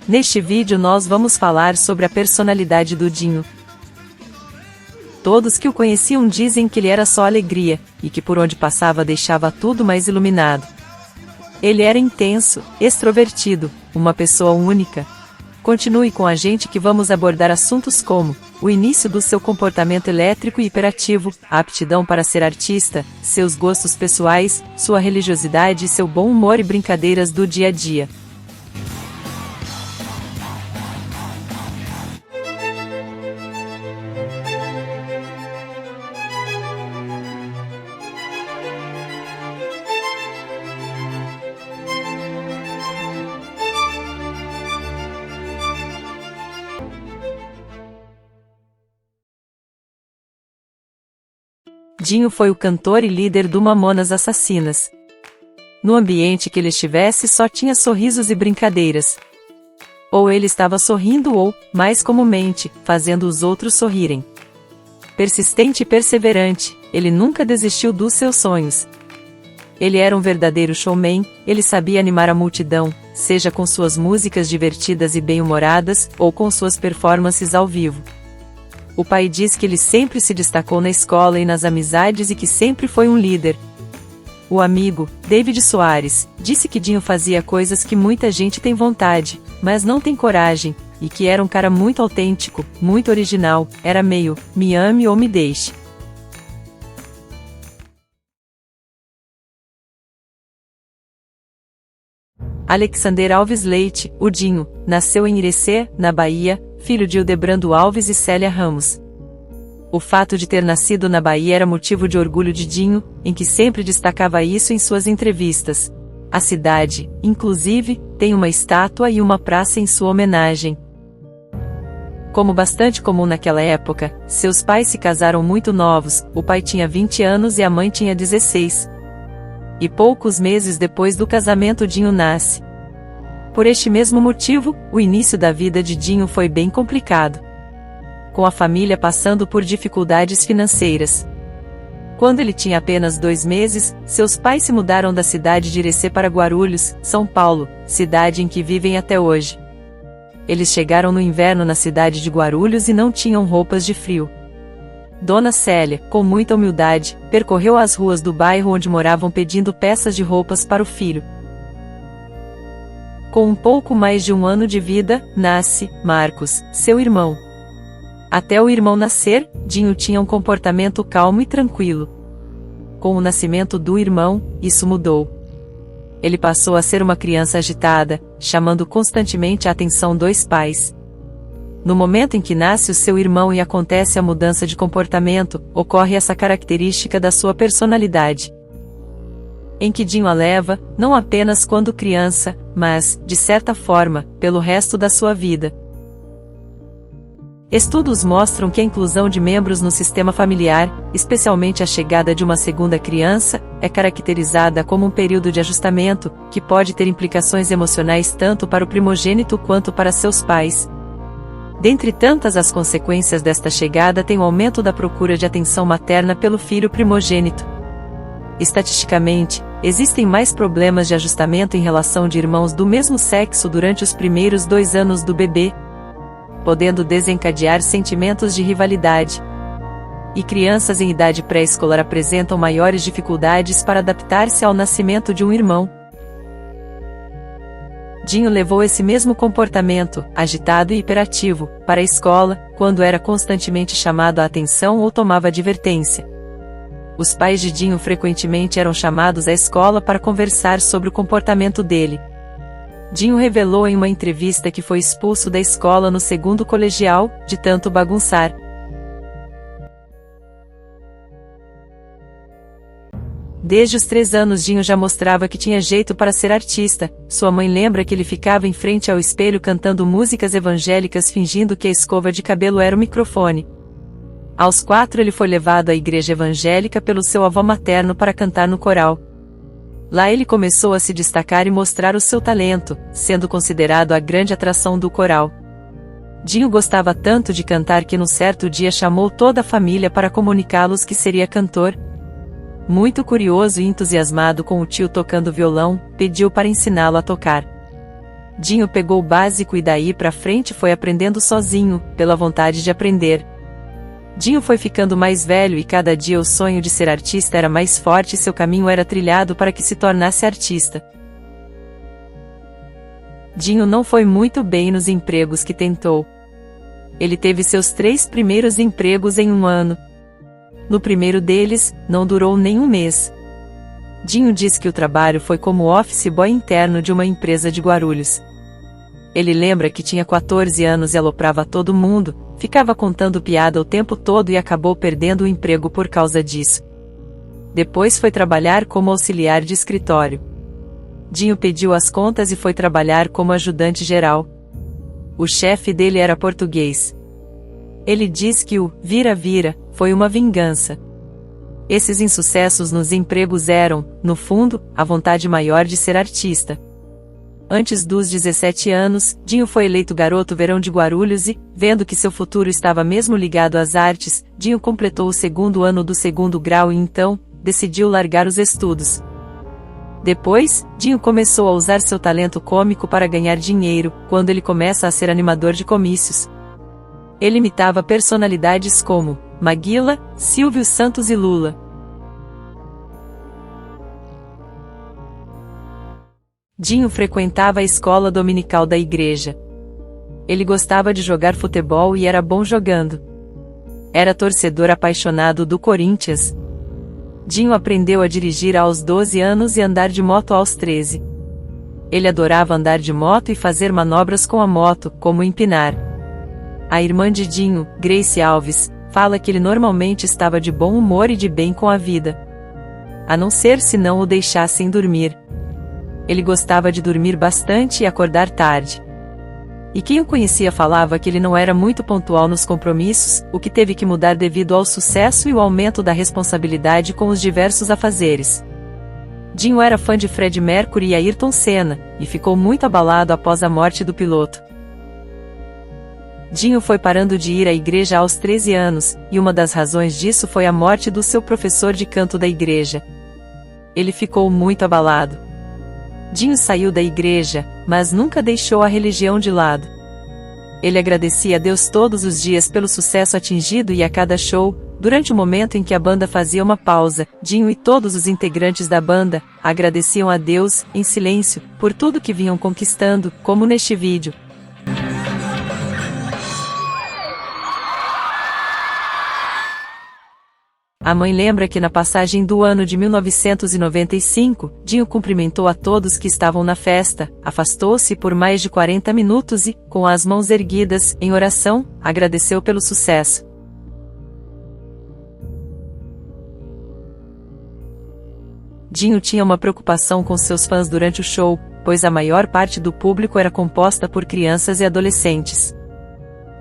Neste vídeo nós vamos falar sobre a personalidade do Dinho. Todos que o conheciam dizem que ele era só alegria, e que por onde passava deixava tudo mais iluminado. Ele era intenso, extrovertido, uma pessoa única. Continue com a gente que vamos abordar assuntos como o início do seu comportamento elétrico e hiperativo, a aptidão para ser artista, seus gostos pessoais, sua religiosidade e seu bom humor e brincadeiras do dia a dia. Dinho foi o cantor e líder do Mamonas Assassinas. No ambiente que ele estivesse só tinha sorrisos e brincadeiras. Ou ele estava sorrindo ou, mais comumente, fazendo os outros sorrirem. Persistente e perseverante, ele nunca desistiu dos seus sonhos. Ele era um verdadeiro showman, ele sabia animar a multidão, seja com suas músicas divertidas e bem-humoradas, ou com suas performances ao vivo. O pai diz que ele sempre se destacou na escola e nas amizades e que sempre foi um líder. O amigo, David Soares, disse que Dinho fazia coisas que muita gente tem vontade, mas não tem coragem, e que era um cara muito autêntico, muito original, era meio, me ame ou me deixe. Alexander Alves Leite, o Dinho, nasceu em Irecê, na Bahia, filho de Ildebrando Alves e Célia Ramos. O fato de ter nascido na Bahia era motivo de orgulho de Dinho, em que sempre destacava isso em suas entrevistas. A cidade, inclusive, tem uma estátua e uma praça em sua homenagem. Como bastante comum naquela época, seus pais se casaram muito novos, o pai tinha 20 anos e a mãe tinha 16. E poucos meses depois do casamento Dinho nasce. Por este mesmo motivo, o início da vida de Dinho foi bem complicado. Com a família passando por dificuldades financeiras. Quando ele tinha apenas 2 meses, seus pais se mudaram da cidade de Irecê para Guarulhos, São Paulo, cidade em que vivem até hoje. Eles chegaram no inverno na cidade de Guarulhos e não tinham roupas de frio. Dona Célia, com muita humildade, percorreu as ruas do bairro onde moravam pedindo peças de roupas para o filho. Com um pouco mais de 1 ano de vida, nasce Marcos, seu irmão. Até o irmão nascer, Dinho tinha um comportamento calmo e tranquilo. Com o nascimento do irmão, isso mudou. Ele passou a ser uma criança agitada, chamando constantemente a atenção dos pais. No momento em que nasce o seu irmão e acontece a mudança de comportamento, ocorre essa característica da sua personalidade. Em que Dinho a leva, não apenas quando criança, mas, de certa forma, pelo resto da sua vida. Estudos mostram que a inclusão de membros no sistema familiar, especialmente a chegada de uma segunda criança, é caracterizada como um período de ajustamento, que pode ter implicações emocionais tanto para o primogênito quanto para seus pais. Dentre tantas as consequências desta chegada tem o aumento da procura de atenção materna pelo filho primogênito. Estatisticamente, existem mais problemas de ajustamento em relação de irmãos do mesmo sexo durante os primeiros 2 anos do bebê, podendo desencadear sentimentos de rivalidade. E crianças em idade pré-escolar apresentam maiores dificuldades para adaptar-se ao nascimento de um irmão. Dinho levou esse mesmo comportamento, agitado e hiperativo, para a escola, quando era constantemente chamado a atenção ou tomava advertência. Os pais de Dinho frequentemente eram chamados à escola para conversar sobre o comportamento dele. Dinho revelou em uma entrevista que foi expulso da escola no 2º colegial, de tanto bagunçar. Desde os 3 anos Dinho já mostrava que tinha jeito para ser artista. Sua mãe lembra que ele ficava em frente ao espelho cantando músicas evangélicas fingindo que a escova de cabelo era o microfone. Aos 4 ele foi levado à igreja evangélica pelo seu avô materno para cantar no coral. Lá ele começou a se destacar e mostrar o seu talento, sendo considerado a grande atração do coral. Dinho gostava tanto de cantar que num certo dia chamou toda a família para comunicá-los que seria cantor. Muito curioso e entusiasmado com o tio tocando violão, pediu para ensiná-lo a tocar. Dinho pegou o básico e daí pra frente foi aprendendo sozinho, pela vontade de aprender. Dinho foi ficando mais velho e cada dia o sonho de ser artista era mais forte e seu caminho era trilhado para que se tornasse artista. Dinho não foi muito bem nos empregos que tentou. Ele teve seus 3 primeiros empregos em um ano. No primeiro deles, não durou nem um mês. Dinho diz que o trabalho foi como office boy interno de uma empresa de Guarulhos. Ele lembra que tinha 14 anos e aloprava todo mundo, ficava contando piada o tempo todo e acabou perdendo o emprego por causa disso. Depois foi trabalhar como auxiliar de escritório. Dinho pediu as contas e foi trabalhar como ajudante geral. O chefe dele era português. Ele diz que o vira-vira foi uma vingança. Esses insucessos nos empregos eram, no fundo, a vontade maior de ser artista. Antes dos 17 anos, Dinho foi eleito garoto verão de Guarulhos e, vendo que seu futuro estava mesmo ligado às artes, Dinho completou o 2º ano do 2º grau e então, decidiu largar os estudos. Depois, Dinho começou a usar seu talento cômico para ganhar dinheiro, quando ele começa a ser animador de comícios. Ele imitava personalidades como Maguila, Silvio Santos e Lula. Dinho frequentava a escola dominical da igreja. Ele gostava de jogar futebol e era bom jogando. Era torcedor apaixonado do Corinthians. Dinho aprendeu a dirigir aos 12 anos e andar de moto aos 13. Ele adorava andar de moto e fazer manobras com a moto, como empinar. A irmã de Dinho, Grace Alves, fala que ele normalmente estava de bom humor e de bem com a vida. A não ser se não o deixassem dormir. Ele gostava de dormir bastante e acordar tarde. E quem o conhecia falava que ele não era muito pontual nos compromissos, o que teve que mudar devido ao sucesso e o aumento da responsabilidade com os diversos afazeres. Dinho era fã de Freddie Mercury e Ayrton Senna, e ficou muito abalado após a morte do piloto. Dinho foi parando de ir à igreja aos 13 anos, e uma das razões disso foi a morte do seu professor de canto da igreja. Ele ficou muito abalado. Dinho saiu da igreja, mas nunca deixou a religião de lado. Ele agradecia a Deus todos os dias pelo sucesso atingido e a cada show, durante o momento em que a banda fazia uma pausa, Dinho e todos os integrantes da banda agradeciam a Deus, em silêncio, por tudo que vinham conquistando, como neste vídeo. A mãe lembra que na passagem do ano de 1995, Dinho cumprimentou a todos que estavam na festa, afastou-se por mais de 40 minutos e, com as mãos erguidas, em oração, agradeceu pelo sucesso. Dinho tinha uma preocupação com seus fãs durante o show, pois a maior parte do público era composta por crianças e adolescentes.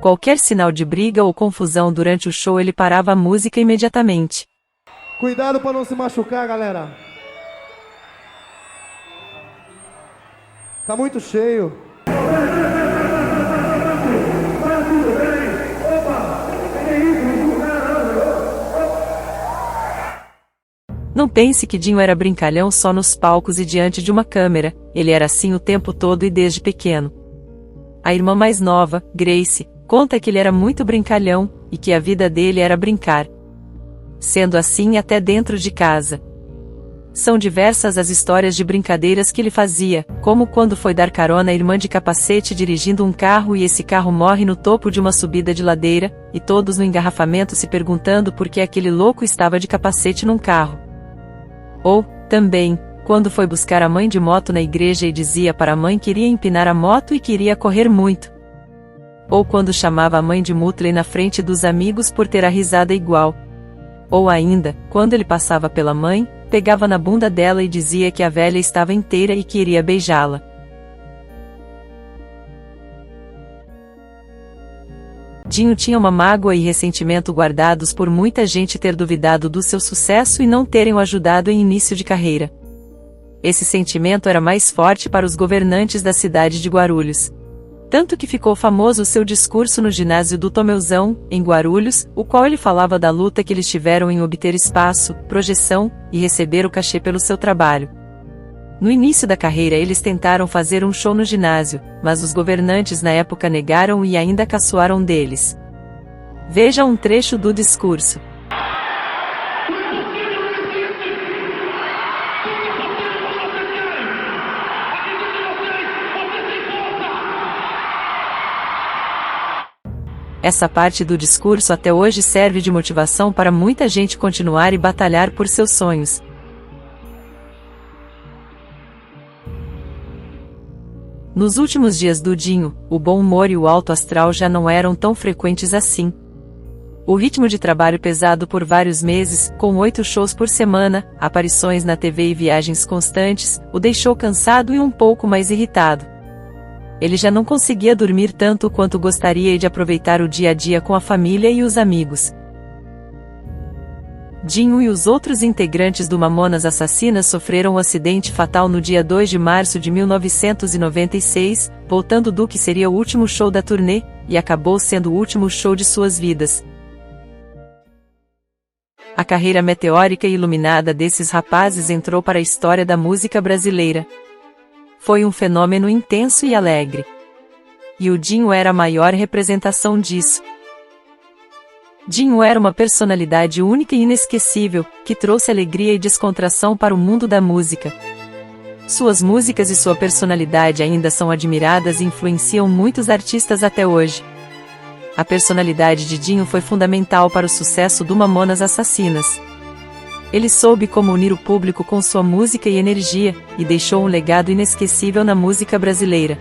Qualquer sinal de briga ou confusão durante o show ele parava a música imediatamente. Cuidado para não se machucar, galera. Tá muito cheio. Não pense que Dinho era brincalhão só nos palcos e diante de uma câmera, ele era assim o tempo todo e desde pequeno. A irmã mais nova, Grace, conta que ele era muito brincalhão, e que a vida dele era brincar. Sendo assim até dentro de casa. São diversas as histórias de brincadeiras que ele fazia, como quando foi dar carona à irmã de capacete dirigindo um carro e esse carro morre no topo de uma subida de ladeira, e todos no engarrafamento se perguntando por que aquele louco estava de capacete num carro. Ou, também, quando foi buscar a mãe de moto na igreja e dizia para a mãe que iria empinar a moto e queria correr muito. Ou quando chamava a mãe de Mutley na frente dos amigos por ter a risada igual. Ou ainda, quando ele passava pela mãe, pegava na bunda dela e dizia que a velha estava inteira e queria beijá-la. Dinho tinha uma mágoa e ressentimento guardados por muita gente ter duvidado do seu sucesso e não terem o ajudado em início de carreira. Esse sentimento era mais forte para os governantes da cidade de Guarulhos. Tanto que ficou famoso seu discurso no ginásio do Tomeuzão, em Guarulhos, o qual ele falava da luta que eles tiveram em obter espaço, projeção, e receber o cachê pelo seu trabalho. No início da carreira eles tentaram fazer um show no ginásio, mas os governantes na época negaram e ainda caçoaram deles. Veja um trecho do discurso. Essa parte do discurso até hoje serve de motivação para muita gente continuar e batalhar por seus sonhos. Nos últimos dias do Dinho, o bom humor e o alto astral já não eram tão frequentes assim. O ritmo de trabalho pesado por vários meses, com 8 shows por semana, aparições na TV e viagens constantes, o deixou cansado e um pouco mais irritado. Ele já não conseguia dormir tanto quanto gostaria e de aproveitar o dia a dia com a família e os amigos. Dinho e os outros integrantes do Mamonas Assassinas sofreram um acidente fatal no dia 2 de março de 1996, voltando do que seria o último show da turnê, e acabou sendo o último show de suas vidas. A carreira meteórica e iluminada desses rapazes entrou para a história da música brasileira. Foi um fenômeno intenso e alegre. E o Dinho era a maior representação disso. Dinho era uma personalidade única e inesquecível, que trouxe alegria e descontração para o mundo da música. Suas músicas e sua personalidade ainda são admiradas e influenciam muitos artistas até hoje. A personalidade de Dinho foi fundamental para o sucesso do Mamonas Assassinas. Ele soube como unir o público com sua música e energia, e deixou um legado inesquecível na música brasileira.